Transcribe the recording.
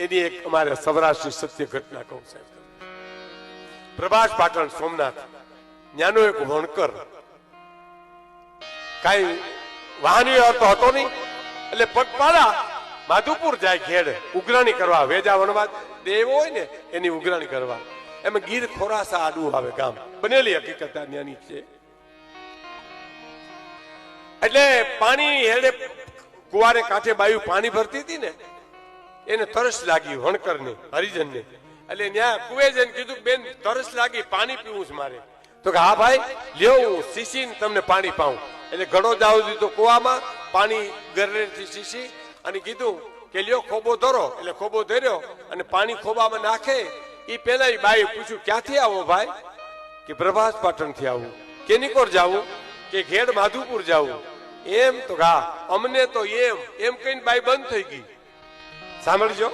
એની એક અમારે સૌરાષ્ટ્રની સત્ય ઘટના કહું સાહેબ. પ્રભાસ પાટણ સોમનાથ ન્યાનો એક વણકર, કઈ વાહની તો હતો નહીં, એટલે પગપાળા માધુપુર જાય ઘેડ ઉઘરાણી કરવા, વેજા વણવા દેવ હોય ને એની ઉઘરાણી કરવા. એમાં ગીર ખોરાસા આડું આવે ગામ, બનેલી હકીકત ત્યાંની છે. એટલે પાણી હેડે કુવારે કાંઠે બાયું પાણી ભરતી હતી ને, એને તરસ લાગી વણકરને હરિજનને. એટલે ત્યાં કુએ જઈને કીધું બેન તરસ લાગી, પાણી પીવું છે મારે. તો કે હા ભાઈ લ્યો હું શીશીને તમને પાણી પાઉં. એટલે ઘણો દાવ દીધો કુવામાં, પાણી ગરેથી શીશી અને કીધું કે લ્યો ખોબો ધરો. એટલે ખોબો ધર્યો અને પાણી ખોબામાં નાખે. એ પેલા બાઈ પૂછ્યું ક્યાંથી આવો ભાઈ? કે પ્રભાસ પાટણ થી આવું. કેની કોર જાવું? કે ઘેડ માધુપુર જાવું. એમ તો હા અમને તો એમ કહીને બાઈ બંધ થઈ ગઈ. સાંભળજો.